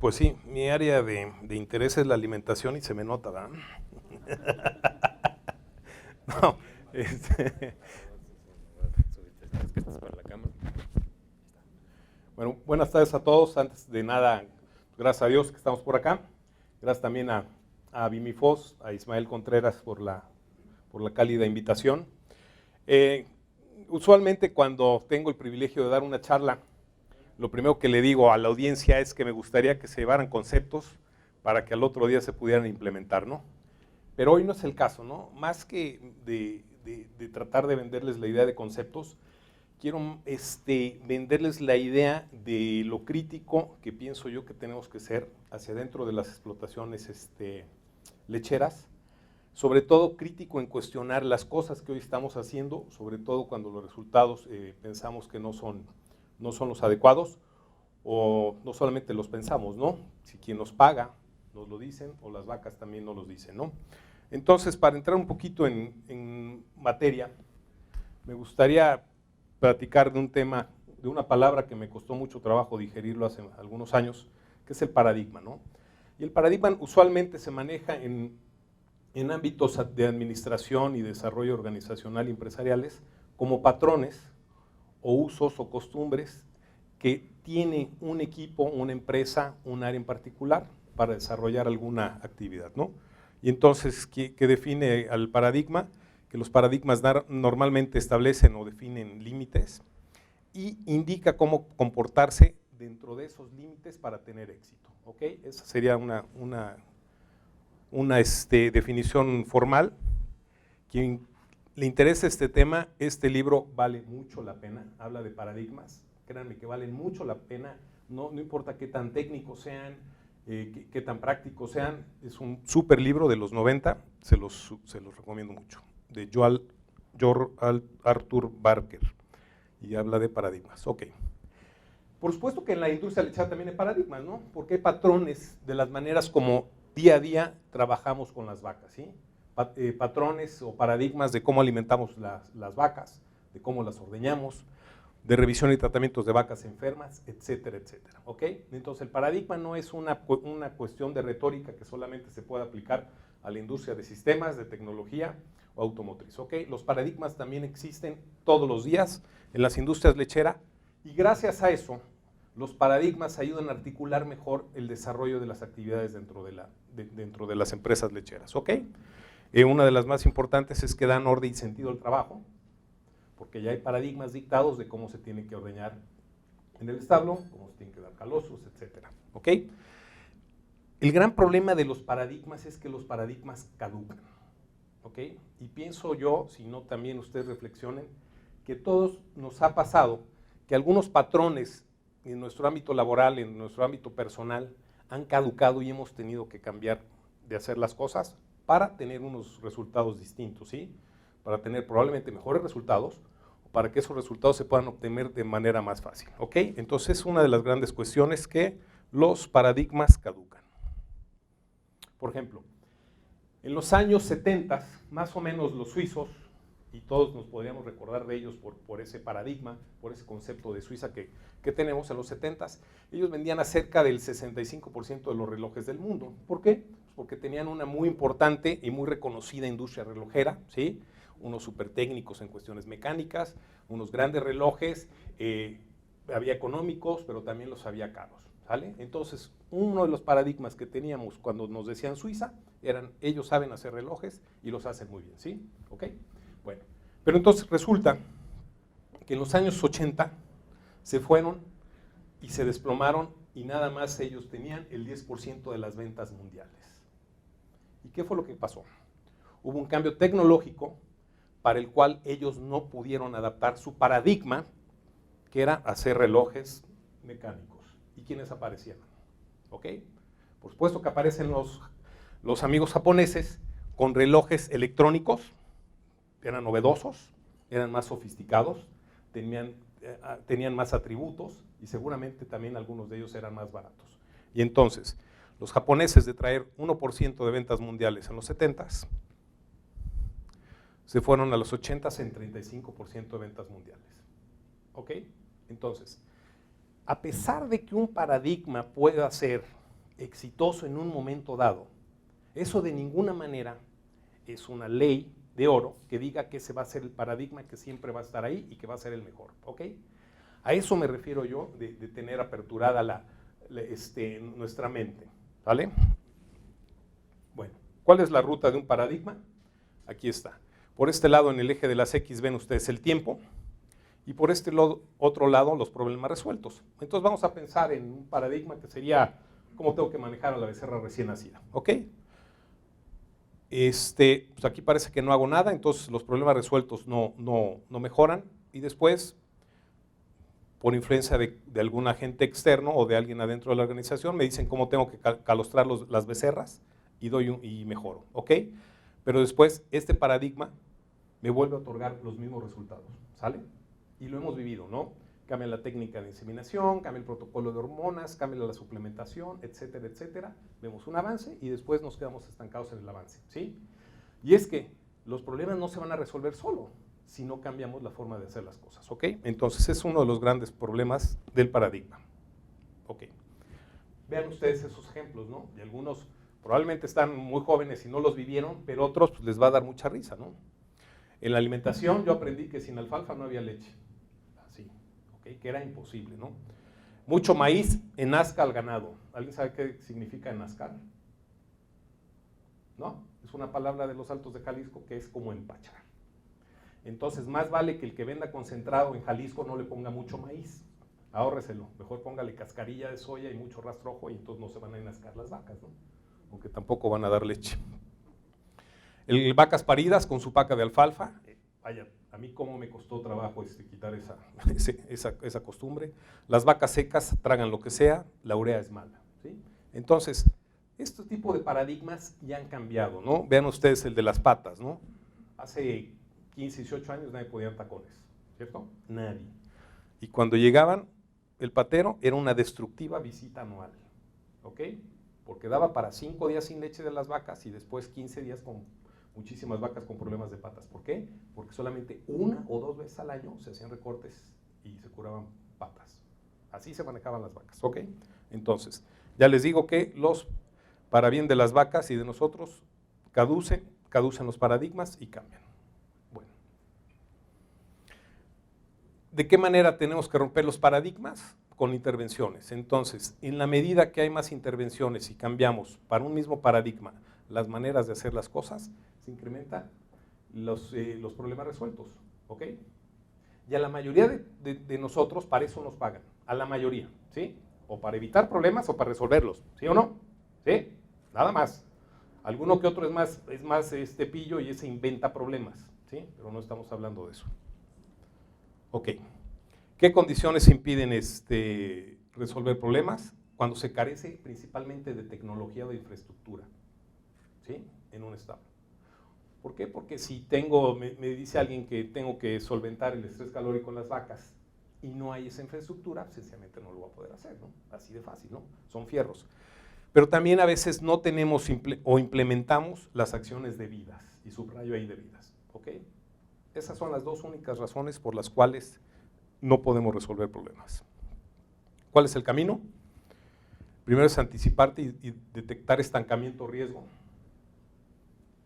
Pues sí, mi área de interés es la alimentación y se me nota, ¿verdad? No, este, bueno, buenas tardes a todos. Antes de nada, gracias a Dios que estamos por acá. Gracias también a Vimifos, a Ismael Contreras por la cálida invitación. Usualmente cuando tengo el privilegio de dar una charla, lo primero que le digo a la audiencia es que me gustaría que se llevaran conceptos para que al otro día se pudieran implementar, ¿no? Pero hoy no es el caso, ¿no? Más que de tratar de venderles la idea de conceptos, quiero venderles la idea de lo crítico que pienso yo que tenemos que ser hacia dentro de las explotaciones lecheras, sobre todo crítico en cuestionar las cosas que hoy estamos haciendo, sobre todo cuando los resultados pensamos que no son los adecuados, o no solamente los pensamos, ¿no? Si quien nos paga nos lo dicen, o las vacas también nos lo dicen, ¿no? Entonces, para entrar un poquito en materia, me gustaría platicar de un tema, de una palabra que me costó mucho trabajo digerirlo hace algunos años, que es el paradigma, ¿no? Y el paradigma usualmente se maneja en ámbitos de administración y desarrollo organizacional y empresariales como patrones o usos o costumbres que tiene un equipo, una empresa, un área en particular para desarrollar alguna actividad, ¿no? Y entonces, ¿qué define al paradigma? Que los paradigmas normalmente establecen o definen límites y indica cómo comportarse dentro de esos límites para tener éxito, ¿ok? Esa sería una definición formal. Quien le interesa este tema, este libro vale mucho la pena, habla de paradigmas, créanme que valen mucho la pena, no importa qué tan técnicos sean, qué tan prácticos sean, es un súper libro de los 90, se los recomiendo mucho, de Joel Arthur Barker, y habla de paradigmas. Ok. Por supuesto que en la industria lechera también hay paradigmas, ¿no? Porque hay patrones de las maneras como día a día trabajamos con las vacas, ¿sí? Patrones o paradigmas de cómo alimentamos las vacas, de cómo las ordeñamos, de revisión y tratamientos de vacas enfermas, etcétera, etcétera, ¿ok? Entonces el paradigma no es una cuestión de retórica que solamente se pueda aplicar a la industria de sistemas, de tecnología o automotriz, ¿ok? Los paradigmas también existen todos los días en las industrias lecheras y gracias a eso los paradigmas ayudan a articular mejor el desarrollo de las actividades dentro de las empresas lecheras, ¿ok? Una de las más importantes es que dan orden y sentido al trabajo, porque ya hay paradigmas dictados de cómo se tiene que ordeñar en el establo, cómo se tienen que dar calosos, etcétera, ¿ok? El gran problema de los paradigmas es que los paradigmas caducan, ¿ok? Y pienso yo, si no también ustedes reflexionen, que todos nos ha pasado que algunos patrones en nuestro ámbito laboral, en nuestro ámbito personal, han caducado y hemos tenido que cambiar de hacer las cosas para tener unos resultados distintos, ¿sí? Para tener probablemente mejores resultados, o para que esos resultados se puedan obtener de manera más fácil, ¿ok? Entonces es una de las grandes cuestiones que los paradigmas caducan. Por ejemplo, en los años 70, más o menos los suizos, y todos nos podríamos recordar de ellos por ese paradigma, por ese concepto de Suiza que tenemos en los 70, ellos vendían acerca del 65% de los relojes del mundo. ¿Por qué? Porque tenían una muy importante y muy reconocida industria relojera, ¿sí? Unos súper técnicos en cuestiones mecánicas, unos grandes relojes, había económicos, pero también los había caros, ¿sale? Entonces, uno de los paradigmas que teníamos cuando nos decían Suiza, eran ellos saben hacer relojes y los hacen muy bien, ¿sí? ¿Ok? Bueno, pero entonces resulta que en los años 80 se fueron y se desplomaron y nada más ellos tenían el 10% de las ventas mundiales. ¿Y qué fue lo que pasó? Hubo un cambio tecnológico para el cual ellos no pudieron adaptar su paradigma, que era hacer relojes mecánicos. ¿Y quiénes aparecían? ¿Ok? Por supuesto que aparecen los amigos japoneses con relojes electrónicos, eran novedosos, eran más sofisticados, tenían más atributos y seguramente también algunos de ellos eran más baratos. Y entonces, los japoneses de traer 1% de ventas mundiales en los 70s, se fueron a los 80s en 35% de ventas mundiales. ¿Ok? Entonces, a pesar de que un paradigma pueda ser exitoso en un momento dado, eso de ninguna manera es una ley de oro que diga que ese va a ser el paradigma que siempre va a estar ahí y que va a ser el mejor, ¿ok? A eso me refiero yo de tener aperturada nuestra mente, ¿vale? Bueno, ¿cuál es la ruta de un paradigma? Aquí está. Por este lado, en el eje de las X, ven ustedes el tiempo, y por este otro lado, los problemas resueltos. Entonces vamos a pensar en un paradigma que sería cómo tengo que manejar a la becerra recién nacida, ¿ok? Pues aquí parece que no hago nada, entonces los problemas resueltos no mejoran, y después, por influencia de algún agente externo o de alguien adentro de la organización, me dicen cómo tengo que calostrar las becerras y mejoro, ¿ok? Pero después este paradigma me vuelve a otorgar los mismos resultados, ¿sale? Y lo hemos vivido, ¿no? Cambia la técnica de inseminación, cambia el protocolo de hormonas, cambia la suplementación, etcétera, etcétera. Vemos un avance y después nos quedamos estancados en el avance, ¿sí? Y es que los problemas no se van a resolver solo si no cambiamos la forma de hacer las cosas, ¿ok? Entonces es uno de los grandes problemas del paradigma, ¿ok? Vean ustedes esos ejemplos, ¿no? Y algunos probablemente están muy jóvenes y no los vivieron, pero otros pues, les va a dar mucha risa, ¿no? En la alimentación yo aprendí que sin alfalfa no había leche, así, ¿ok? Que era imposible, ¿no? Mucho maíz enazca al ganado. ¿Alguien sabe qué significa enazcar? ¿No? Es una palabra de los Altos de Jalisco que es como empachar. Entonces, más vale que el que venda concentrado en Jalisco no le ponga mucho maíz. Ahórreselo. Mejor póngale cascarilla de soya y mucho rastrojo y entonces no se van a enazcar las vacas, ¿no? Aunque tampoco van a dar leche. Vacas paridas con su paca de alfalfa. Vaya, a mí cómo me costó trabajo quitar esa costumbre. Las vacas secas tragan lo que sea, la urea es mala, ¿sí? Entonces, este tipo de paradigmas ya han cambiado, ¿no? Vean ustedes el de las patas, ¿no? Hace 15, 18 años nadie podía dar tacones, ¿cierto? Nadie. Y cuando llegaban, el patero era una destructiva visita anual, ¿ok? Porque daba para 5 días sin leche de las vacas y después 15 días con muchísimas vacas con problemas de patas. ¿Por qué? Porque solamente 1 o 2 veces al año se hacían recortes y se curaban patas. Así se manejaban las vacas, ¿ok? Entonces, ya les digo que para bien de las vacas y de nosotros, caducen los paradigmas y cambian. Bueno. ¿De qué manera tenemos que romper los paradigmas? Con intervenciones. Entonces, en la medida que hay más intervenciones y cambiamos para un mismo paradigma las maneras de hacer las cosas, se incrementan los problemas resueltos, ¿ok? Y a la mayoría de nosotros para eso nos pagan, a la mayoría, ¿sí? O para evitar problemas o para resolverlos, ¿sí o no? ¿Sí? Nada más. Alguno que otro es más pillo y ese inventa problemas, ¿sí? Pero no estamos hablando de eso. Ok. ¿Qué condiciones impiden resolver problemas? Cuando se carece principalmente de tecnología o de infraestructura, ¿sí? En un estado. ¿Por qué? Porque si me dice alguien que tengo que solventar el estrés calórico en las vacas y no hay esa infraestructura, sencillamente no lo voy a poder hacer, ¿no? Así de fácil, ¿no? Son fierros. Pero también a veces no tenemos o implementamos las acciones debidas, y subrayo ahí debidas, ¿ok? Esas son las dos únicas razones por las cuales no podemos resolver problemas. ¿Cuál es el camino? Primero es anticiparte y detectar estancamiento o riesgo.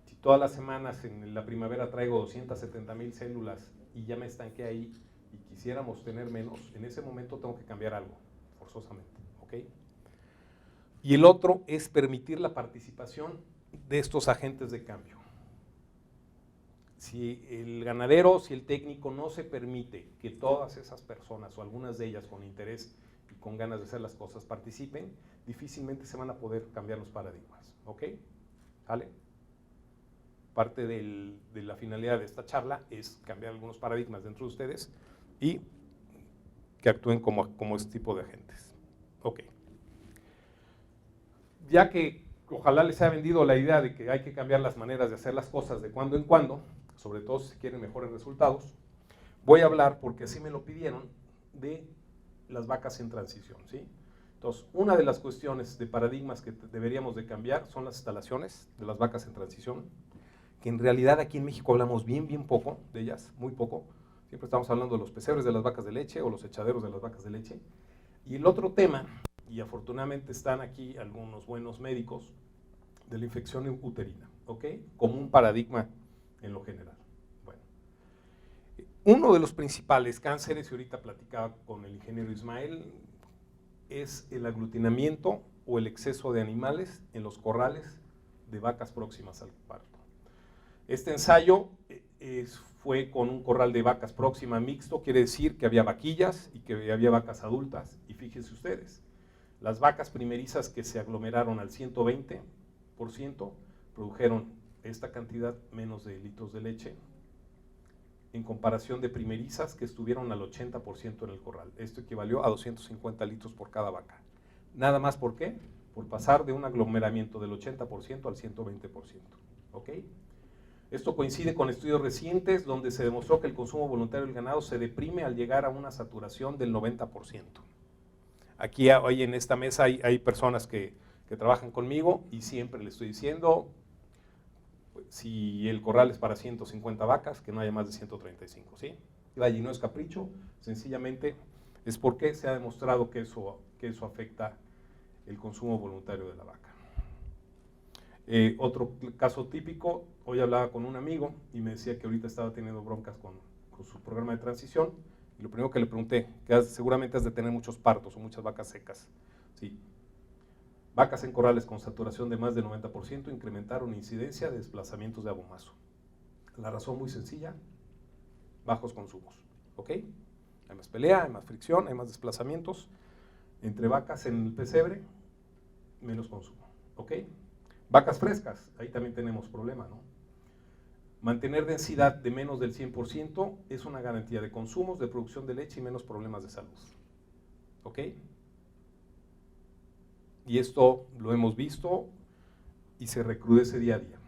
Si todas las semanas en la primavera traigo 270,000 células y ya me estanqué ahí y quisiéramos tener menos, en ese momento tengo que cambiar algo, forzosamente, ¿ok? Y el otro es permitir la participación de estos agentes de cambio. Si el ganadero, si el técnico no se permite que todas esas personas o algunas de ellas con interés y con ganas de hacer las cosas participen, difícilmente se van a poder cambiar los paradigmas, ¿ok? ¿Vale? Parte de la finalidad de esta charla es cambiar algunos paradigmas dentro de ustedes y que actúen como este tipo de agentes. Ok. Ya que ojalá les haya vendido la idea de que hay que cambiar las maneras de hacer las cosas de cuando en cuando, sobre todo si quieren mejores resultados, voy a hablar, porque así me lo pidieron, de las vacas en transición, ¿sí? Entonces, una de las cuestiones de paradigmas que deberíamos de cambiar son las instalaciones de las vacas en transición, que en realidad aquí en México hablamos bien poco de ellas, muy poco. Siempre estamos hablando de los pesebres de las vacas de leche o los echaderos de las vacas de leche. Y el otro tema, y afortunadamente están aquí algunos buenos médicos, de la infección uterina, ¿ok? Como un paradigma en lo general. Bueno, uno de los principales cánceres, y ahorita platicaba con el ingeniero Ismael, es el aglutinamiento o el exceso de animales en los corrales de vacas próximas al parto. Este ensayo fue con un corral de vacas próxima mixto, quiere decir que había vaquillas y que había vacas adultas. Y fíjense ustedes, las vacas primerizas que se aglomeraron al 120% produjeron esta cantidad menos de litros de leche en comparación de primerizas que estuvieron al 80% en el corral. Esto equivalió a 250 litros por cada vaca. Nada más, ¿por qué? Por pasar de un aglomeramiento del 80% al 120%. ¿Ok? Esto coincide con estudios recientes donde se demostró que el consumo voluntario del ganado se deprime al llegar a una saturación del 90%. Aquí hoy en esta mesa hay personas que trabajan conmigo y siempre les estoy diciendo, si el corral es para 150 vacas, que no haya más de 135, ¿sí? Y no es capricho, sencillamente es porque se ha demostrado que eso afecta el consumo voluntario de la vaca. Otro caso típico, hoy hablaba con un amigo y me decía que ahorita estaba teniendo broncas con su programa de transición, y lo primero que le pregunté, que seguramente has de tener muchos partos o muchas vacas secas, ¿sí? Vacas en corrales con saturación de más del 90% incrementaron incidencia de desplazamientos de abomazo. La razón muy sencilla, bajos consumos, ¿ok? Hay más pelea, hay más fricción, hay más desplazamientos. Entre vacas en el pesebre, menos consumo, ¿ok? Vacas frescas, ahí también tenemos problema, ¿no? Mantener densidad de menos del 100% es una garantía de consumos, de producción de leche y menos problemas de salud, ¿ok? Y esto lo hemos visto y se recrudece día a día.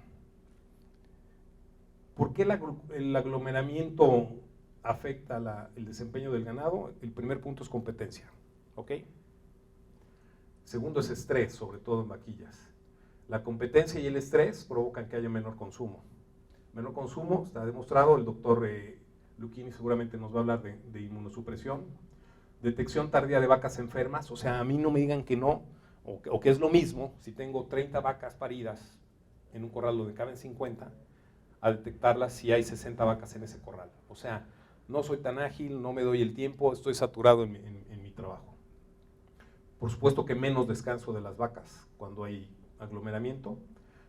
¿Por qué el aglomeramiento afecta el desempeño del ganado? El primer punto es competencia, ¿ok? Segundo es estrés, sobre todo en vaquillas. La competencia y el estrés provocan que haya menor consumo. Menor consumo, está demostrado, el doctor Lucchini seguramente nos va a hablar de inmunosupresión. Detección tardía de vacas enfermas, o sea, a mí no me digan que no, o que es lo mismo, si tengo 30 vacas paridas en un corral donde caben 50, a detectarlas si hay 60 vacas en ese corral. O sea, no soy tan ágil, no me doy el tiempo, estoy saturado en mi trabajo. Por supuesto que menos descanso de las vacas cuando hay aglomeramiento,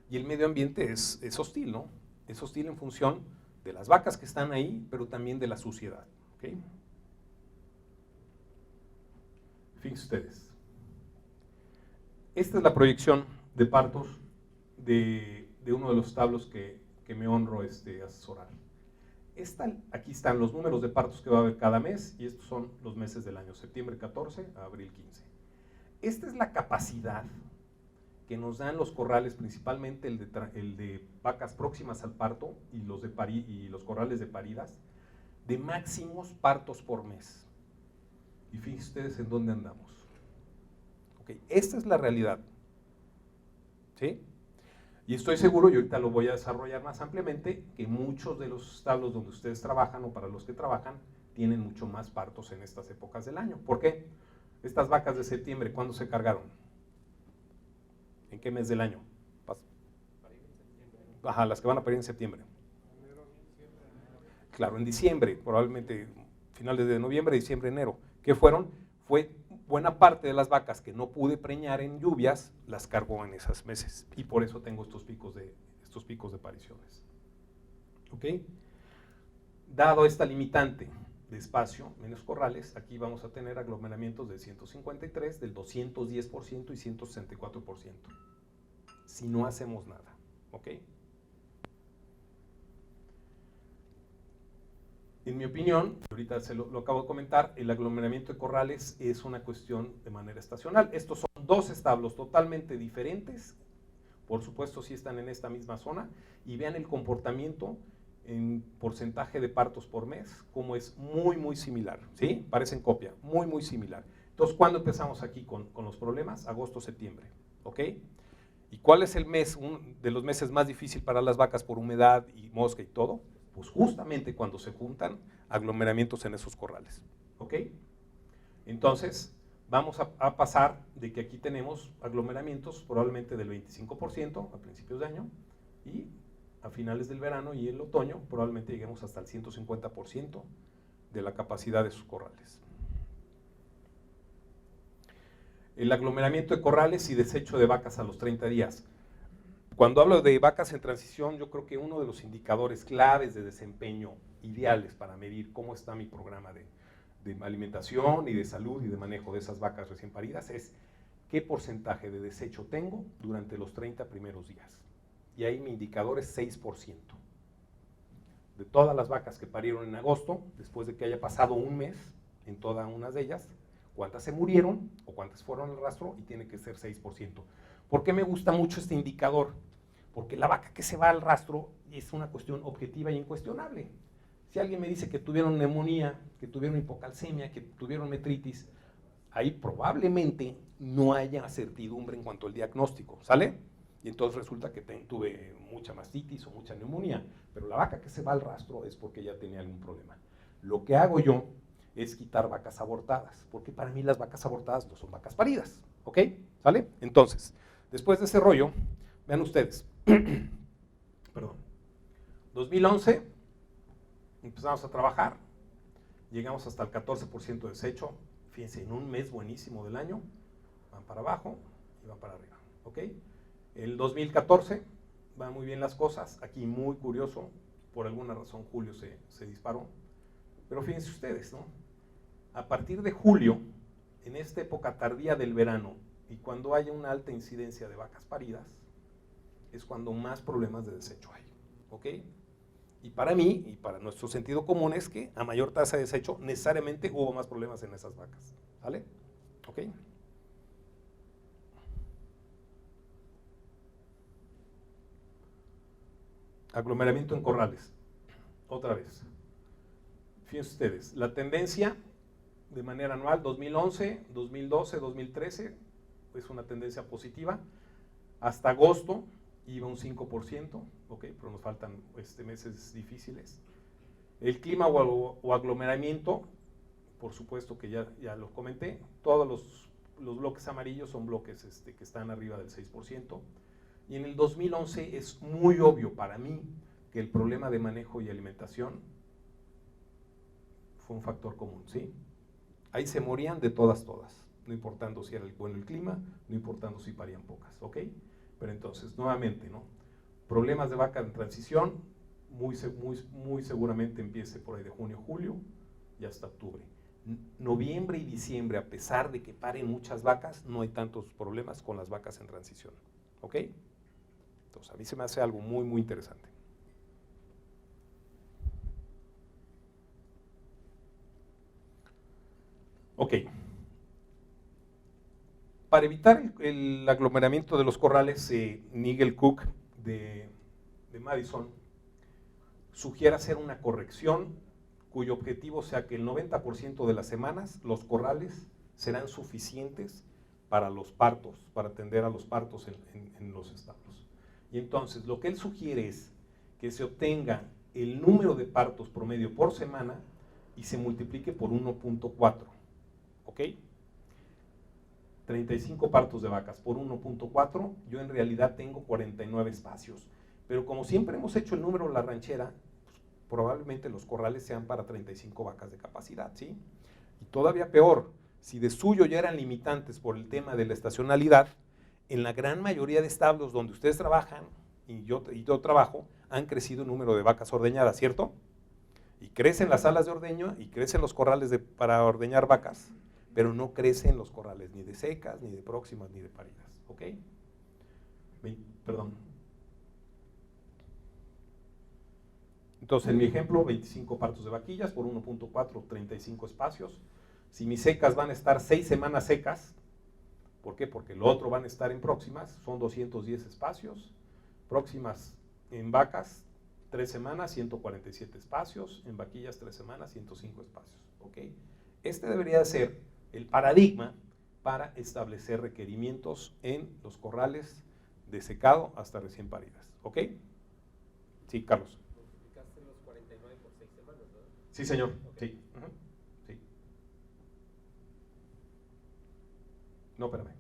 y el medio ambiente es hostil, ¿no? Es hostil en función de las vacas que están ahí, pero también de la suciedad, ¿ok? Fíjense ustedes. Esta es la proyección de partos de uno de los establos que me honro asesorar. Aquí están los números de partos que va a haber cada mes, y estos son los meses del año, septiembre 14 a abril 15. Esta es la capacidad que nos dan los corrales, principalmente el de vacas próximas al parto y los corrales de paridas, de máximos partos por mes. Y fíjense ustedes en dónde andamos. Okay, esta es la realidad, ¿sí? Y estoy seguro, y ahorita lo voy a desarrollar más ampliamente, que muchos de los establos donde ustedes trabajan o para los que trabajan tienen mucho más partos en estas épocas del año. ¿Por qué? Estas vacas de septiembre, ¿cuándo se cargaron? ¿En qué mes del año? Ajá, las que van a parir en septiembre. Claro, en diciembre, probablemente finales de noviembre, diciembre, enero. ¿Qué fueron? Fue buena parte de las vacas que no pude preñar en lluvias, las cargó en esos meses, y por eso tengo estos picos de apariciones. ¿Ok? Dado esta limitante de espacio, menos corrales, aquí vamos a tener aglomeramientos del 153, del 210% y 164%, si no hacemos nada. ¿Ok? En mi opinión, ahorita lo acabo de comentar, el aglomeramiento de corrales es una cuestión de manera estacional. Estos son dos establos totalmente diferentes, por supuesto sí están en esta misma zona, y vean el comportamiento en porcentaje de partos por mes, como es muy similar, ¿sí? Parecen copia, muy similar. Entonces, ¿cuándo empezamos aquí con los problemas? Agosto, septiembre, ¿ok? ¿Y cuál es el mes, de los meses más difícil para las vacas por humedad y mosca y todo? Pues justamente cuando se juntan aglomeramientos en esos corrales, ¿ok? Entonces, vamos a pasar de que aquí tenemos aglomeramientos probablemente del 25% a principios de año y a finales del verano y el otoño probablemente lleguemos hasta el 150% de la capacidad de sus corrales. El aglomeramiento de corrales y desecho de vacas a los 30 días. Cuando hablo de vacas en transición, yo creo que uno de los indicadores claves de desempeño ideales para medir cómo está mi programa de alimentación y de salud y de manejo de esas vacas recién paridas es qué porcentaje de desecho tengo durante los 30 primeros días. Y ahí mi indicador es 6%. De todas las vacas que parieron en agosto, después de que haya pasado un mes en todas unas de ellas, cuántas se murieron o cuántas fueron al rastro, y tiene que ser 6%. ¿Por qué me gusta mucho este indicador? Porque la vaca que se va al rastro es una cuestión objetiva e incuestionable. Si alguien me dice que tuvieron neumonía, que tuvieron hipocalcemia, que tuvieron metritis, ahí probablemente no haya certidumbre en cuanto al diagnóstico, ¿sale? Y entonces resulta que tuve mucha mastitis o mucha neumonía, pero la vaca que se va al rastro es porque ya tenía algún problema. Lo que hago yo es quitar vacas abortadas, porque para mí las vacas abortadas no son vacas paridas, ¿ok? ¿Sale? Entonces, después de ese rollo, vean ustedes, perdón, 2011, empezamos a trabajar, llegamos hasta el 14% de desecho, fíjense, en un mes buenísimo del año, van para abajo y van para arriba, ¿ok? El 2014, van muy bien las cosas, aquí muy curioso, por alguna razón julio se disparó, pero fíjense ustedes, ¿no? A partir de julio, en esta época tardía del verano, y cuando haya una alta incidencia de vacas paridas, es cuando más problemas de desecho hay, ¿ok? Y para mí, y para nuestro sentido común, es que a mayor tasa de desecho, necesariamente hubo más problemas en esas vacas, ¿vale? ¿Ok? Aglomeramiento en corrales, otra vez. Fíjense ustedes, la tendencia de manera anual, 2011, 2012, 2013, es una tendencia positiva. Hasta agosto iba un 5%, ok, pero nos faltan meses difíciles. El clima o aglomeramiento, por supuesto que ya lo comenté, todos los bloques amarillos son bloques que están arriba del 6%. Y en el 2011 es muy obvio para mí que el problema de manejo y alimentación fue un factor común, ¿sí? Ahí se morían de todas, no importando si era bueno el clima, no importando si parían pocas, ¿ok? Pero entonces, nuevamente, ¿no? Problemas de vaca en transición, muy seguramente empiece por ahí de junio, julio y hasta octubre. Noviembre y diciembre, a pesar de que paren muchas vacas, no hay tantos problemas con las vacas en transición, ¿ok? Entonces, a mí se me hace algo muy, muy interesante. Ok. Para evitar el aglomeramiento de los corrales, Nigel Cook de Madison sugiere hacer una corrección cuyo objetivo sea que el 90% de las semanas los corrales serán suficientes para los partos, para atender a los partos en los establos. Y entonces lo que él sugiere es que se obtenga el número de partos promedio por semana y se multiplique por 1.4, ¿ok? 35 partos de vacas por 1.4, yo en realidad tengo 49 espacios. Pero como siempre hemos hecho el número de la ranchera, pues, probablemente los corrales sean para 35 vacas de capacidad, ¿sí? Y todavía peor, si de suyo ya eran limitantes por el tema de la estacionalidad, en la gran mayoría de establos donde ustedes trabajan, y yo trabajo, han crecido el número de vacas ordeñadas, ¿cierto? Y crecen las salas de ordeño y crecen los corrales para ordeñar vacas, pero no crecen los corrales ni de secas, ni de próximas, ni de paridas, ¿ok? Perdón. Entonces, en mi ejemplo, 25 partos de vaquillas por 1.4, 35 espacios. Si mis secas van a estar 6 semanas secas, ¿por qué? Porque lo otro van a estar en próximas, son 210 espacios. Próximas en vacas, 3 semanas, 147 espacios. En vaquillas, 3 semanas, 105 espacios, ¿ok? Este debería ser el paradigma para establecer requerimientos en los corrales de secado hasta recién paridas, ¿ok? Sí, Carlos. Multiplicaste los 49 por 6 semanas, ¿verdad? Sí, señor, Okay. sí. Sí. No, espérame.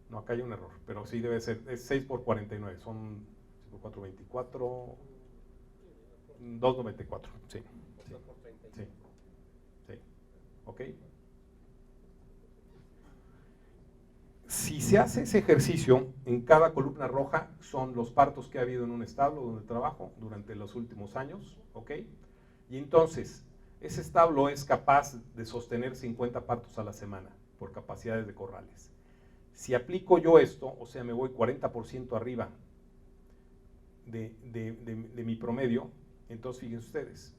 No, acá hay un error, pero sí debe ser, es 6 por 49, son 6 por 4, 24, 294, sí, sí, por 30. sí, sí, ok. Si se hace ese ejercicio, en cada columna roja son los partos que ha habido en un establo donde trabajo durante los últimos años, ok. Y entonces, ese establo es capaz de sostener 50 partos a la semana por capacidades de corrales. Si aplico yo esto, o sea, me voy 40% arriba de mi promedio, entonces fíjense ustedes,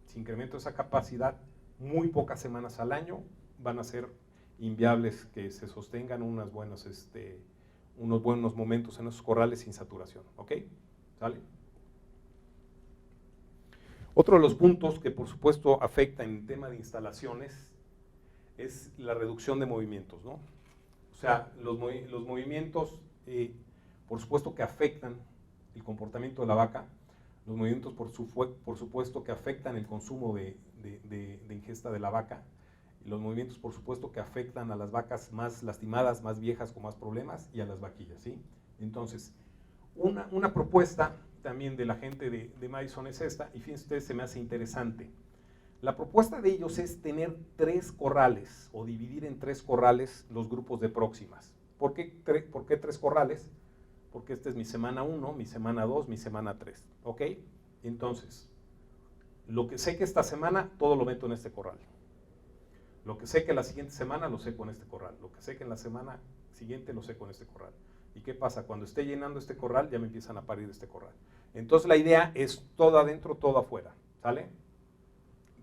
si incremento esa capacidad, muy pocas semanas al año van a ser inviables que se sostengan unos buenos momentos en esos corrales sin saturación, ¿ok? ¿Sale? Otro de los puntos que por supuesto afecta en el tema de instalaciones es la reducción de movimientos, ¿no? O sea, los movimientos, por supuesto que afectan el comportamiento de la vaca, los movimientos por supuesto que afectan el consumo de ingesta de la vaca, y los movimientos por supuesto que afectan a las vacas más lastimadas, más viejas, con más problemas, y a las vaquillas, ¿sí? Entonces, una propuesta también de la gente de Madison es esta, y fíjense ustedes, se me hace interesante. La propuesta de ellos es tener 3 corrales, o dividir en 3 corrales los grupos de próximas. ¿Por qué 3 corrales? Porque esta es mi semana 1, mi semana 2, mi semana 3, ¿ok? Entonces, lo que sé que esta semana, todo lo meto en este corral. Lo que sé que la siguiente semana, lo seco en este corral. Lo que sé que en la semana siguiente, lo seco en este corral. ¿Y qué pasa? Cuando esté llenando este corral, ya me empiezan a parir este corral. Entonces, la idea es todo adentro, todo afuera, ¿sale?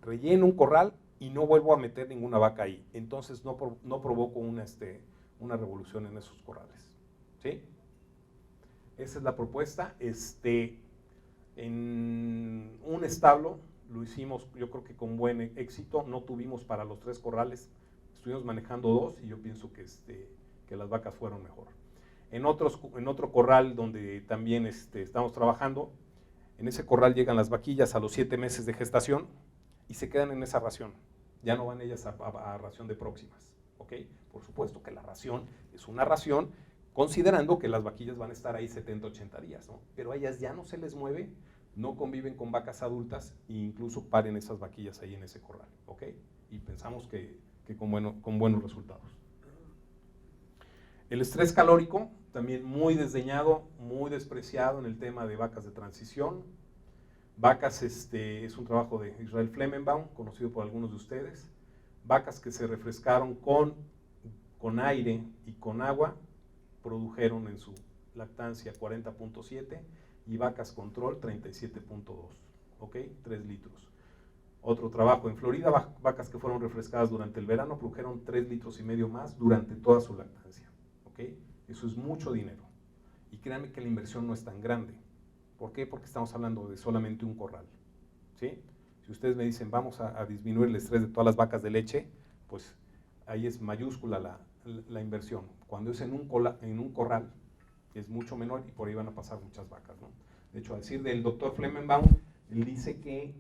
Relleno un corral y no vuelvo a meter ninguna vaca ahí. Entonces, no provoco una revolución en esos corrales, ¿sí? Esa es la propuesta. En un establo lo hicimos, yo creo que con buen éxito. No tuvimos para los 3 corrales, estuvimos manejando 2 y yo pienso que las vacas fueron mejor. En otro corral donde también estamos trabajando, en ese corral llegan las vaquillas a los 7 meses de gestación y se quedan en esa ración. Ya no van ellas a ración de próximas, ¿ok? Por supuesto que la ración es una ración, considerando que las vaquillas van a estar ahí 70, 80 días, ¿no? Pero a ellas ya no se les mueve, no conviven con vacas adultas e incluso paren esas vaquillas ahí en ese corral, ¿ok? Y pensamos que con buenos resultados. El estrés calórico, también muy desdeñado, muy despreciado en el tema de vacas de transición. Vacas, es un trabajo de Israel Flemmenbaum, conocido por algunos de ustedes. Vacas que se refrescaron con aire y con agua, produjeron en su lactancia 40.7 y vacas control 37.2, ¿ok? 3 litros. Otro trabajo en Florida, vacas que fueron refrescadas durante el verano produjeron 3 litros y medio más durante toda su lactancia, ¿ok? Eso es mucho dinero. Y créanme que la inversión no es tan grande. ¿Por qué? Porque estamos hablando de solamente un corral, ¿sí? Si ustedes me dicen, vamos a disminuir el estrés de todas las vacas de leche, pues ahí es mayúscula la inversión. Cuando es en un corral, es mucho menor y por ahí van a pasar muchas vacas, ¿no? De hecho, a decir del doctor Flemmenbaum, él dice que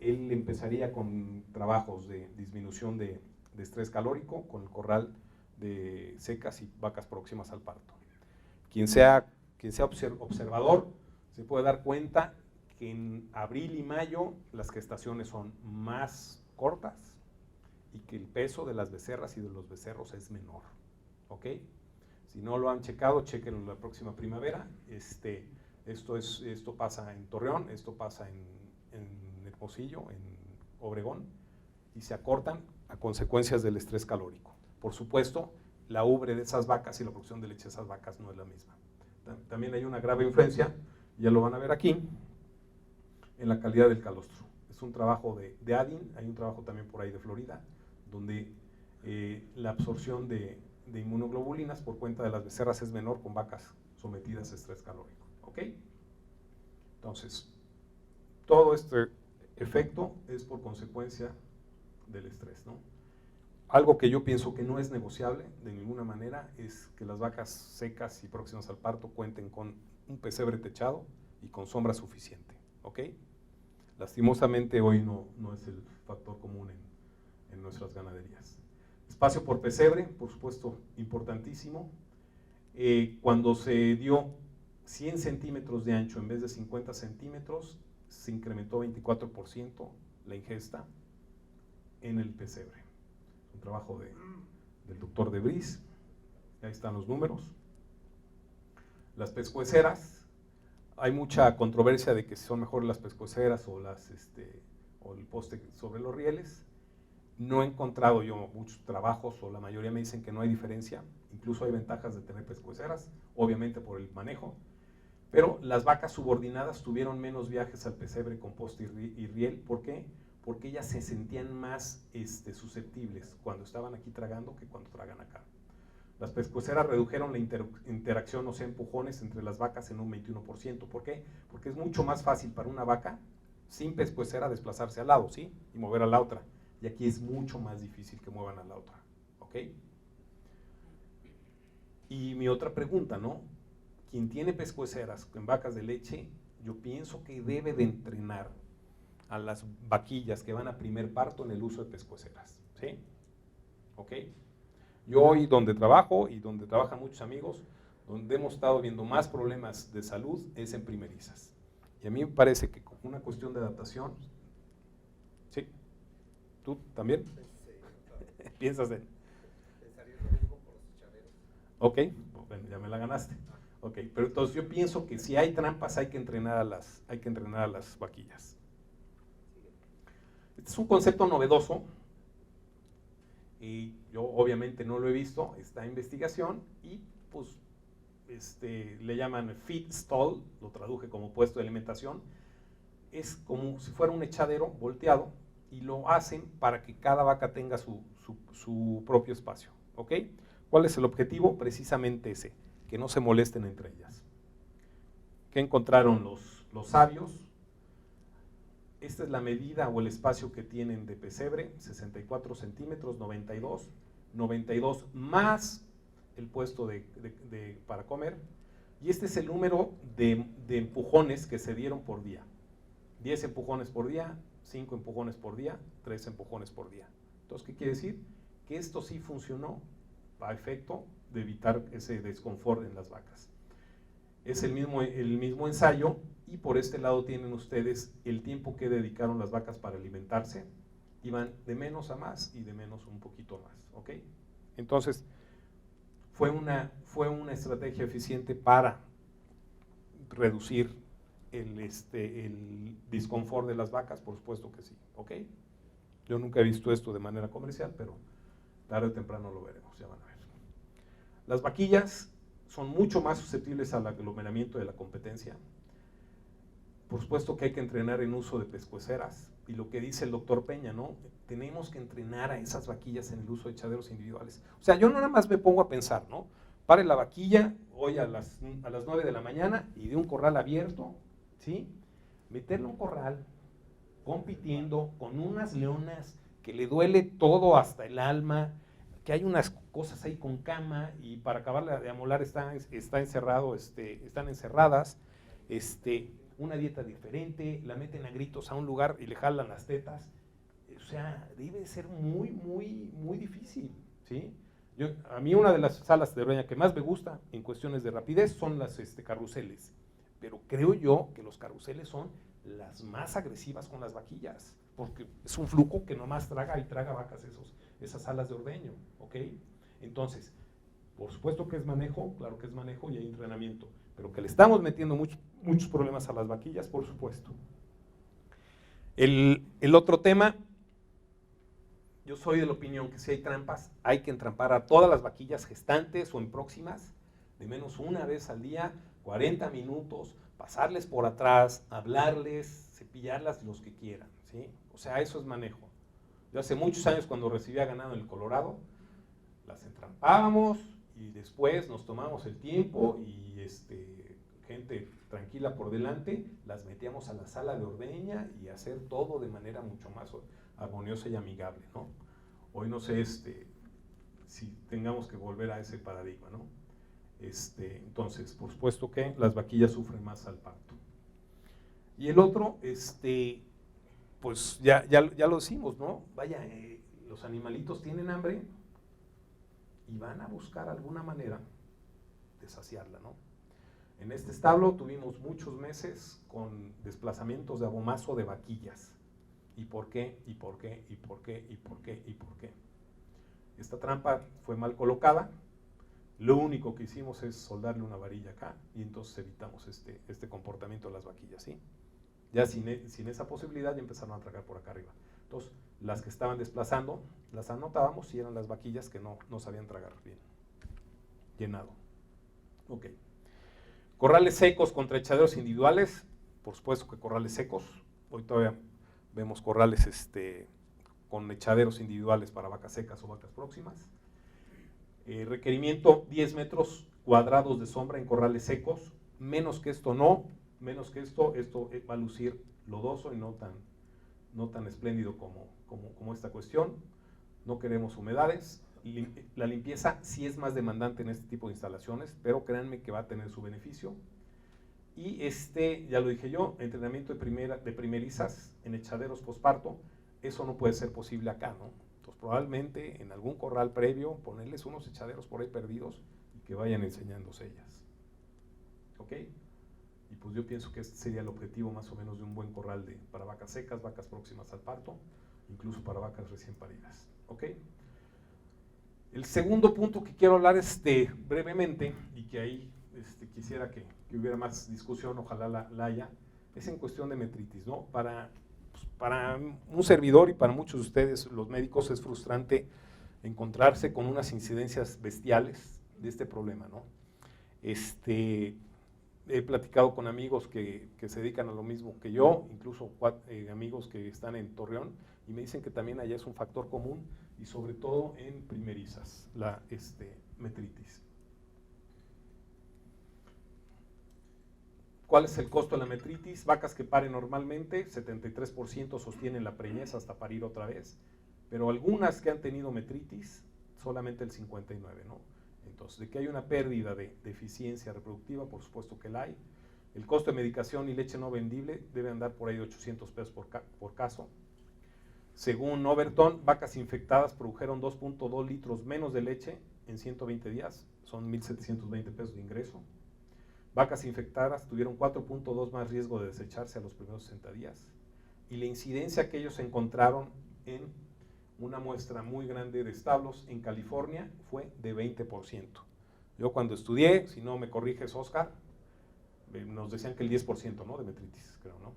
él empezaría con trabajos de disminución de estrés calórico con el corral de secas y vacas próximas al parto. Quien sea observador se puede dar cuenta que en abril y mayo las gestaciones son más cortas y que el peso de las becerras y de los becerros es menor, ¿ok? Si no lo han checado, chequenlo la próxima primavera. Esto pasa en Torreón, esto pasa en Hermosillo, en Obregón, y se acortan a consecuencias del estrés calórico. Por supuesto, la ubre de esas vacas y la producción de leche de esas vacas no es la misma. También hay una grave influencia, ya lo van a ver aquí, en la calidad del calostro. Es un trabajo de ADIN, hay un trabajo también por ahí de Florida, donde la absorción de inmunoglobulinas por cuenta de las becerras es menor con vacas sometidas a estrés calórico, ¿ok? Entonces, todo este efecto es por consecuencia del estrés, ¿no? Algo que yo pienso que no es negociable de ninguna manera es que las vacas secas y próximas al parto cuenten con un pesebre techado y con sombra suficiente, ¿ok? Lastimosamente hoy no es el factor común en nuestras ganaderías. Espacio por pesebre, por supuesto, importantísimo. Cuando se dio 100 centímetros de ancho en vez de 50 centímetros, se incrementó 24% la ingesta en el pesebre. Un trabajo del doctor De Vries, ahí están los números. Las pescueceras, hay mucha controversia de que si son mejores las pescueceras o el poste sobre los rieles. No he encontrado yo muchos trabajos, o la mayoría me dicen que no hay diferencia. Incluso hay ventajas de tener pescueceras, obviamente por el manejo, pero las vacas subordinadas tuvieron menos viajes al pesebre con poste y riel. ¿Por qué? Porque ellas se sentían más susceptibles cuando estaban aquí tragando que cuando tragan acá. Las pescueceras redujeron la interacción, o sea, empujones entre las vacas en un 21%. ¿Por qué? Porque es mucho más fácil para una vaca sin pescuecera desplazarse al lado, ¿sí? Y mover a la otra. Y aquí es mucho más difícil que muevan a la otra, ¿ok? Y mi otra pregunta, ¿no? Quien tiene pescueceras en vacas de leche, yo pienso que debe de entrenar a las vaquillas que van a primer parto en el uso de pescueceras, ¿sí? ¿Ok? Yo hoy donde trabajo y donde trabajan muchos amigos, donde hemos estado viendo más problemas de salud es en primerizas. Y a mí me parece que con una cuestión de adaptación, ¿sí? ¿Tú también? Sí, ¿Piensas en? pensaría lo mismo por los chaveros. Ok, bueno, ya me la ganaste. Ok, pero entonces yo pienso que si hay trampas hay que entrenar a las vaquillas. Este es un concepto novedoso y yo obviamente no lo he visto, está en investigación y pues le llaman feed stall, lo traduje como puesto de alimentación. Es como si fuera un echadero volteado y lo hacen para que cada vaca tenga su propio espacio, ¿ok? ¿Cuál es el objetivo? Precisamente ese, que no se molesten entre ellas. ¿Qué encontraron los sabios? Esta es la medida o el espacio que tienen de pesebre, 64 centímetros, 92 más el puesto para comer, y este es el número de empujones que se dieron por día. 10 empujones por día, 5 empujones por día, 3 empujones por día. Entonces, ¿qué quiere decir? Que esto sí funcionó a efecto de evitar ese desconfort en las vacas. Es el mismo ensayo, y por este lado tienen ustedes el tiempo que dedicaron las vacas para alimentarse, y van de menos a más y de menos un poquito más, ¿ok? Entonces, fue una estrategia eficiente para reducir el disconfort de las vacas, por supuesto que sí, ¿ok? Yo nunca he visto esto de manera comercial, pero tarde o temprano lo veremos, ya van a ver. Las vaquillas son mucho más susceptibles al aglomeramiento de la competencia. Por supuesto que hay que entrenar en uso de pescueceras, y lo que dice el doctor Peña, ¿no? Tenemos que entrenar a esas vaquillas en el uso de echaderos individuales. O sea, yo no nada más me pongo a pensar, ¿no? Pare la vaquilla hoy a las 9 de la mañana y de un corral abierto, ¿sí? Meterle un corral compitiendo con unas leonas que le duele todo hasta el alma, que hay unas cosas ahí con cama, y para acabarla de amolar están encerradas, una dieta diferente, la meten a gritos a un lugar y le jalan las tetas. O sea, debe ser muy, muy, muy difícil, ¿sí? A mí una de las salas de ordeña que más me gusta en cuestiones de rapidez son las carruseles, pero creo yo que los carruseles son las más agresivas con las vaquillas, porque es un flujo que nomás traga y traga vacas esas salas de ordeño, ¿ok? Entonces, por supuesto que es manejo, claro que es manejo y hay entrenamiento, pero que le estamos metiendo muchos problemas a las vaquillas, por supuesto. El otro tema, yo soy de la opinión que si hay trampas, hay que entrampar a todas las vaquillas gestantes o en próximas, de menos una vez al día, 40 minutos, pasarles por atrás, hablarles, cepillarlas los que quieran, ¿sí? O sea, eso es manejo. Yo hace muchos años, cuando recibía ganado en el Colorado, las entrampábamos y después nos tomamos el tiempo y gente tranquila por delante, las metíamos a la sala de ordeña y hacer todo de manera mucho más armoniosa y amigable, ¿no? Hoy no sé si tengamos que volver a ese paradigma, ¿no? Entonces, por supuesto que las vaquillas sufren más al parto. Y el otro, pues ya lo decimos, ¿no? Vaya, los animalitos tienen hambre y van a buscar alguna manera de saciarla, ¿no? En este establo tuvimos muchos meses con desplazamientos de abomazo de vaquillas. ¿Y por qué? ¿Y por qué? ¿Y por qué? ¿Y por qué? ¿Y por qué? Esta trampa fue mal colocada. Lo único que hicimos es soldarle una varilla acá y entonces evitamos este comportamiento de las vaquillas, ¿sí? Ya sin esa posibilidad ya empezaron a tragar por acá arriba. Entonces, las que estaban desplazando, las anotábamos y eran las vaquillas que no sabían tragar bien. Llenado. Ok. Corrales secos contra echaderos individuales. Por supuesto que corrales secos. Hoy todavía vemos corrales con echaderos individuales para vacas secas o vacas próximas. Requerimiento 10 metros cuadrados de sombra en corrales secos. Menos que esto no. Menos que esto va a lucir lodoso y no tan espléndido como esta cuestión. No queremos humedades. La limpieza sí es más demandante en este tipo de instalaciones, pero créanme que va a tener su beneficio. Y ya lo dije yo, entrenamiento de primerizas en echaderos posparto, eso no puede ser posible acá, ¿no? Entonces probablemente en algún corral previo ponerles unos echaderos por ahí perdidos y que vayan enseñándose ellas. ¿Ok? Y pues yo pienso que este sería el objetivo más o menos de un buen corral para vacas secas, vacas próximas al parto, incluso para vacas recién paridas. ¿Ok? El segundo punto que quiero hablar brevemente, y que ahí quisiera que hubiera más discusión, ojalá la haya, es en cuestión de metritis, ¿no? Para un servidor y para muchos de ustedes, los médicos, es frustrante encontrarse con unas incidencias bestiales de este problema, ¿no? He platicado con amigos que se dedican a lo mismo que yo, incluso amigos que están en Torreón, y me dicen que también allá es un factor común, y sobre todo en primerizas, la metritis. ¿Cuál es el costo de la metritis? Vacas que paren normalmente, 73% sostienen la preñez hasta parir otra vez, pero algunas que han tenido metritis, solamente el 59%, ¿no? Entonces, de que hay una pérdida de eficiencia reproductiva, por supuesto que la hay. El costo de medicación y leche no vendible debe andar por ahí de 800 pesos por caso. Según Overton, vacas infectadas produjeron 2.2 litros menos de leche en 120 días, son 1.720 pesos de ingreso. Vacas infectadas tuvieron 4.2 más riesgo de desecharse a los primeros 60 días. Y la incidencia que ellos encontraron en una muestra muy grande de establos en California fue de 20%. Yo cuando estudié, si no me corriges, Oscar, nos decían que el 10%, ¿no? De metritis, creo, ¿no?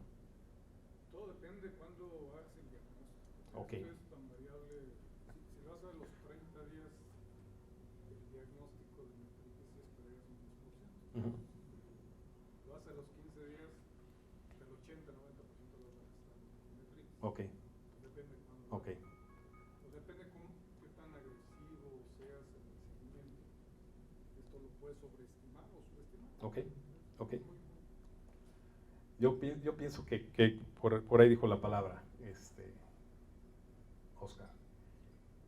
Todo depende cuándo hagas el diagnóstico. Ok. Esto es tan variable. Si lo haces a los 30 días, el diagnóstico de metritis esperarías un 10%. Uh-huh. Lo haces a los 15 días, del 80-90% de los vacas están con metritis. Ok. Depende de cuándo. Ok. Depende qué tan agresivo seas en el seguimiento. Esto lo puedes sobreestimar o subestimar. Ok. Ok. Yo pienso que por ahí dijo la palabra, Oscar.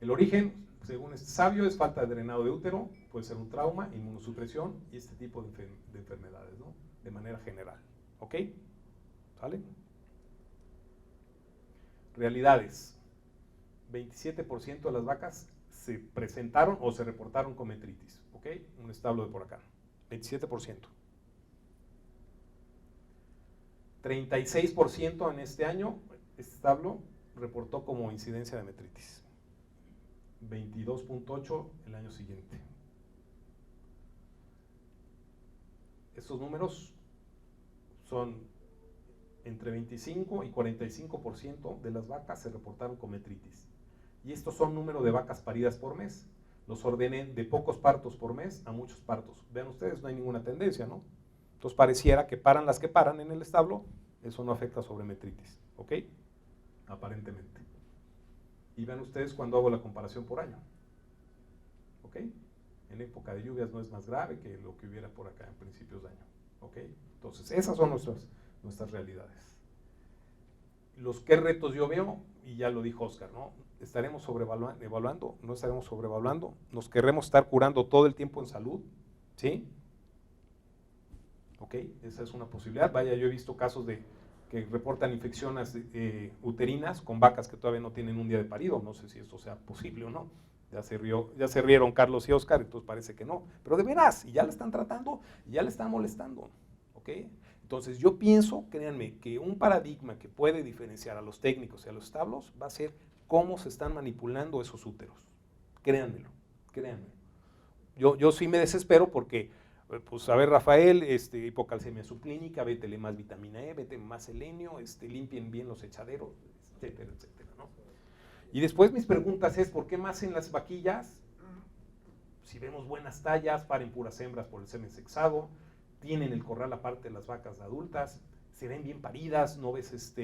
El origen, según este sabio, es falta de drenado de útero, puede ser un trauma, inmunosupresión y este tipo de enfermedades, ¿no? De manera general. ¿Ok? ¿Sale? Realidades. 27% de las vacas se presentaron o se reportaron con metritis. ¿Ok? Un establo de por acá. 27%. 36% en este año, este establo reportó como incidencia de metritis. 22.8% el año siguiente. Estos números son entre 25 y 45% de las vacas se reportaron con metritis. Y estos son número de vacas paridas por mes. Los ordené de pocos partos por mes a muchos partos. Vean ustedes, no hay ninguna tendencia, ¿no? Entonces pareciera que paran las que paran en el establo, eso no afecta sobre metritis, ¿ok? Aparentemente. Y vean ustedes cuando hago la comparación por año, ¿ok? En época de lluvias no es más grave que lo que hubiera por acá en principios de año, ¿ok? Entonces esas son nuestras realidades. Los qué retos yo veo, y ya lo dijo Oscar, ¿no? ¿Estaremos evaluando? ¿No estaremos sobrevaluando? ¿Nos querremos estar curando todo el tiempo en salud? ¿Sí? ¿Ok? Esa es una posibilidad. Vaya, yo he visto casos de que reportan infecciones uterinas con vacas que todavía no tienen un día de parido. No sé si esto sea posible o no. Ya se rieron Carlos y Oscar, entonces parece que no. Pero de veras, y ya la están tratando, y ya le están molestando. ¿Ok? Entonces yo pienso, créanme, que un paradigma que puede diferenciar a los técnicos y a los establos va a ser cómo se están manipulando esos úteros. Créanmelo, créanme. Yo sí me desespero porque, pues a ver, Rafael, hipocalcemia subclínica, vétele más vitamina E, vete más selenio, limpien bien los echaderos, etcétera, etcétera, ¿no? Y después mis preguntas es, ¿por qué más en las vaquillas? Si vemos buenas tallas, paren puras hembras por el semen sexado, tienen el corral aparte de las vacas adultas, se ven bien paridas, no ves,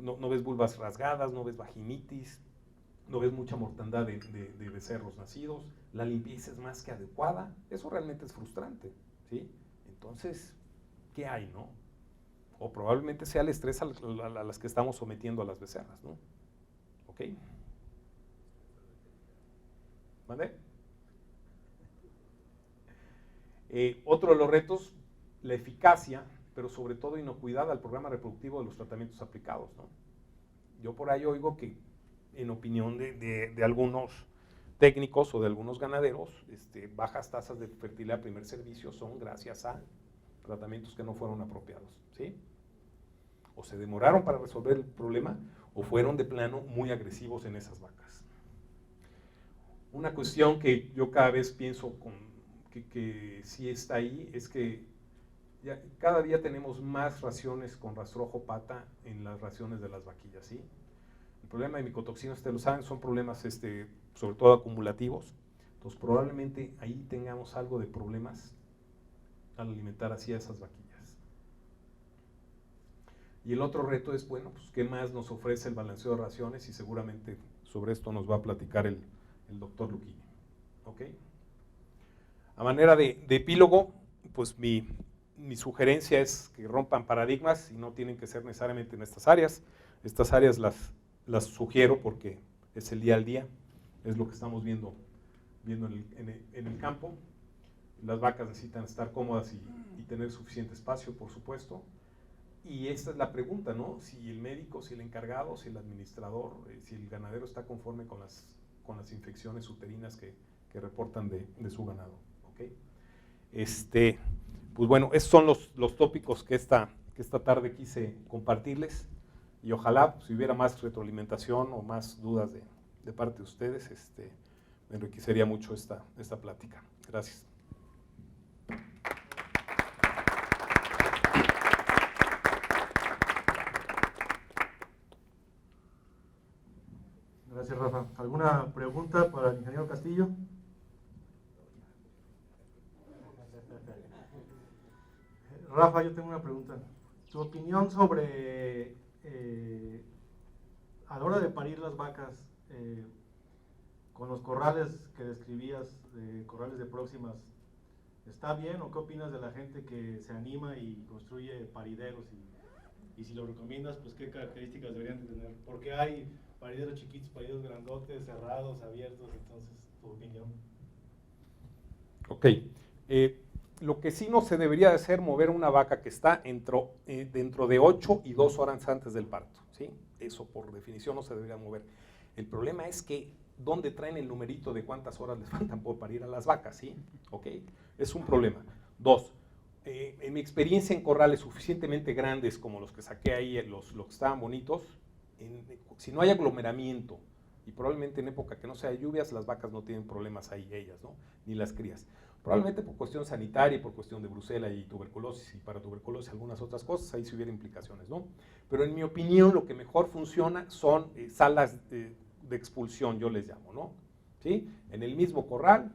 no ves vulvas rasgadas, no ves vaginitis, no ves mucha mortandad de becerros nacidos, la limpieza es más que adecuada, eso realmente es frustrante, ¿sí? Entonces, ¿qué hay, no? O probablemente sea el estrés a las que estamos sometiendo a las becerras, ¿no? ¿Ok? ¿Vale? Otro de los retos, la eficacia, pero sobre todo inocuidad al programa reproductivo de los tratamientos aplicados, ¿no? Yo por ahí oigo que, en opinión de algunos técnicos o de algunos ganaderos, bajas tasas de fertilidad a primer servicio son gracias a tratamientos que no fueron apropiados, ¿sí? O se demoraron para resolver el problema o fueron de plano muy agresivos en esas vacas. Una cuestión que yo cada vez pienso que sí está ahí es que cada día tenemos más raciones con rastrojo pata en las raciones de las vaquillas, ¿sí? El problema de micotoxinas, ustedes lo saben, son problemas sobre todo acumulativos. Entonces probablemente ahí tengamos algo de problemas al alimentar así a esas vaquillas. Y el otro reto es, bueno, pues ¿qué más nos ofrece el balanceo de raciones? Y seguramente sobre esto nos va a platicar el doctor Luquini. ¿Ok? A manera de epílogo, pues mi sugerencia es que rompan paradigmas y no tienen que ser necesariamente en estas áreas. Estas áreas las sugiero porque es el día al día, es lo que estamos viendo en el campo. Las vacas necesitan estar cómodas y tener suficiente espacio, por supuesto. Y esta es la pregunta, ¿no? Si el médico, si el encargado, si el administrador, si el ganadero está conforme con las infecciones uterinas que reportan de su ganado. ¿Okay? Pues bueno, esos son los tópicos que esta tarde quise compartirles. Y ojalá, pues, si hubiera más retroalimentación o más dudas de parte de ustedes, me enriquecería mucho esta plática. Gracias. Gracias, Rafa. ¿Alguna pregunta para el ingeniero Castillo? Rafa, yo tengo una pregunta. Tu opinión sobre a la hora de parir las vacas, con los corrales que describías, corrales de próximas, ¿está bien o qué opinas de la gente que se anima y construye parideros? Y si lo recomiendas, pues qué características deberían de tener. Porque hay parideros chiquitos, parideros grandotes, cerrados, abiertos, entonces, tu opinión. Ok. Lo que sí no se debería de hacer, mover una vaca que está dentro de 8 y 2 horas antes del parto, ¿sí? Eso por definición no se debería mover. El problema es que, ¿dónde traen el numerito de cuántas horas les faltan por parir a las vacas? ¿Sí? ¿Ok? Es un problema. 2, en mi experiencia en corrales suficientemente grandes como los que saqué ahí, los que estaban bonitos, si no hay aglomeramiento, y probablemente en época que no sea de lluvias, las vacas no tienen problemas ahí ellas, ¿no? Ni las crías. Probablemente por cuestión sanitaria, por cuestión de brucela y tuberculosis, y para tuberculosis algunas otras cosas, ahí sí hubiera implicaciones, ¿no? Pero en mi opinión lo que mejor funciona son salas de expulsión, yo les llamo, ¿no? ¿Sí? En el mismo corral,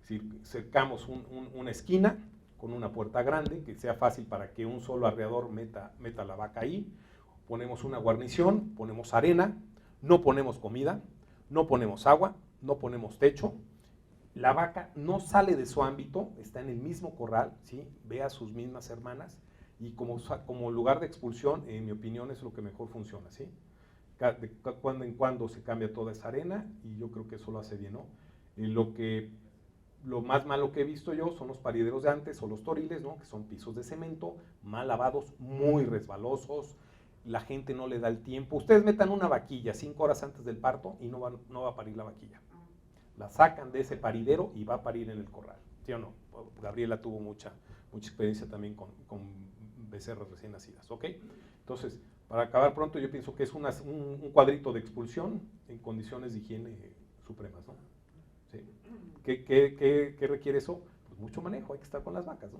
si cercamos una esquina con una puerta grande, que sea fácil para que un solo arreador meta la vaca ahí, ponemos una guarnición, ponemos arena, no ponemos comida, no ponemos agua, no ponemos techo. La vaca no sale de su ámbito, está en el mismo corral, ¿sí? Ve a sus mismas hermanas y como lugar de expulsión, en mi opinión, es lo que mejor funciona, ¿sí? De cuando en cuando se cambia toda esa arena y yo creo que eso lo hace bien, ¿no? Lo más malo que he visto yo son los parideros de antes o los toriles, ¿no? Que son pisos de cemento, mal lavados, muy resbalosos, la gente no le da el tiempo. Ustedes metan una vaquilla 5 horas antes del parto y no va a parir la vaquilla. La sacan de ese paridero y va a parir en el corral, ¿sí o no? Gabriela tuvo mucha experiencia también con becerras recién nacidas, ¿ok? Entonces, para acabar pronto, yo pienso que es un cuadrito de expulsión en condiciones de higiene supremas, ¿no? ¿Sí? ¿Qué requiere eso? Pues mucho manejo, hay que estar con las vacas, ¿no?